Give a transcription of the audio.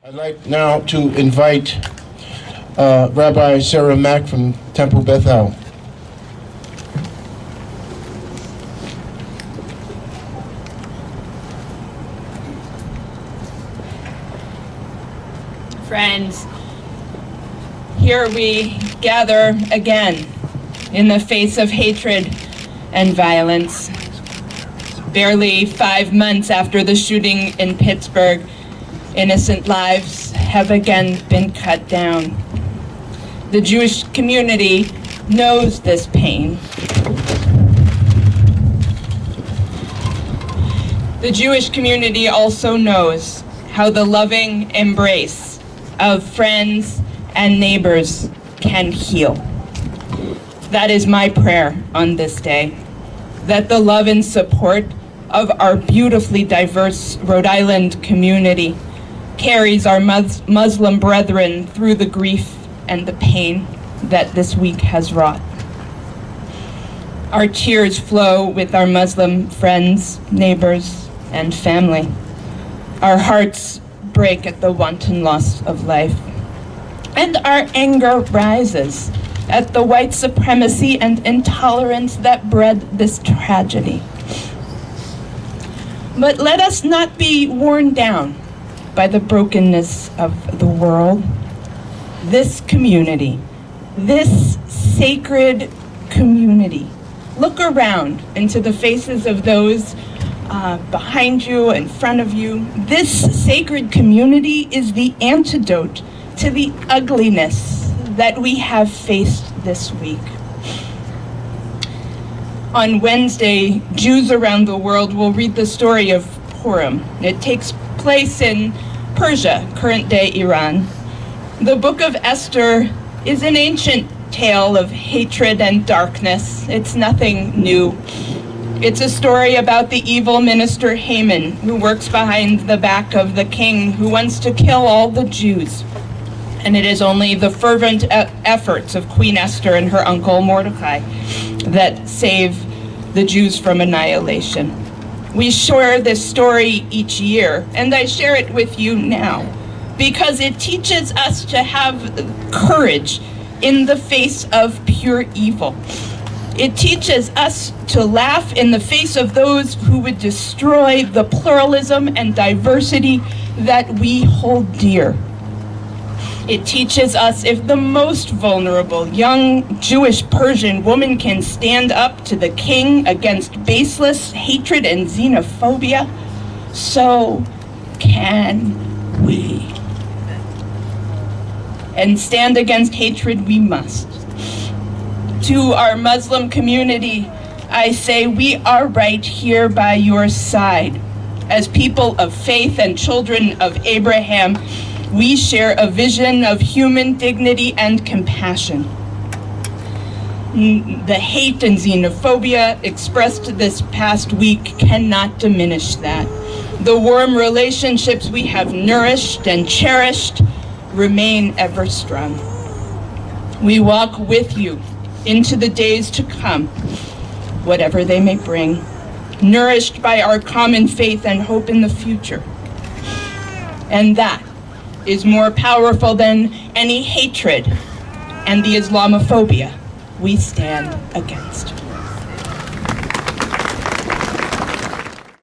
I'd like now to invite Rabbi Sarah Mack from Temple Bethel. Friends, here we gather again in the face of hatred and violence. Barely 5 months after the shooting in Pittsburgh, innocent lives have again been cut down. The Jewish community knows this pain. The Jewish community also knows how the loving embrace of friends and neighbors can heal. That is my prayer on this day, that the love and support of our beautifully diverse Rhode Island community carries our Muslim brethren through the grief and the pain that this week has wrought. Our tears flow with our Muslim friends, neighbors, and family. Our hearts break at the wanton loss of life. And our anger rises at the white supremacy and intolerance that bred this tragedy. But let us not be worn down by the brokenness of the world. This community, this sacred community, look around into the faces of those behind you, in front of you. This sacred community is the antidote to the ugliness that we have faced this week. On Wednesday, Jews around the world will read the story of Purim. It takes place in Persia, current-day Iran. The book of Esther is an ancient tale of hatred and darkness. It's nothing new. It's a story about the evil minister Haman, who works behind the back of the king, who wants to kill all the Jews. And it is only the fervent efforts of Queen Esther and her uncle Mordecai that save the Jews from annihilation. We share this story each year, and I share it with you now, because it teaches us to have courage in the face of pure evil. It teaches us to laugh in the face of those who would destroy the pluralism and diversity that we hold dear. It teaches us if the most vulnerable young Jewish Persian woman can stand up to the king against baseless hatred and xenophobia, so can we. And stand against hatred we must. To our Muslim community, I say we are right here by your side. As people of faith and children of Abraham, we share a vision of human dignity and compassion. The hate and xenophobia expressed this past week cannot diminish that. The warm relationships we have nourished and cherished remain ever strong. We walk with you into the days to come, whatever they may bring, nourished by our common faith and hope in the future. And that is more powerful than any hatred and the Islamophobia we stand against.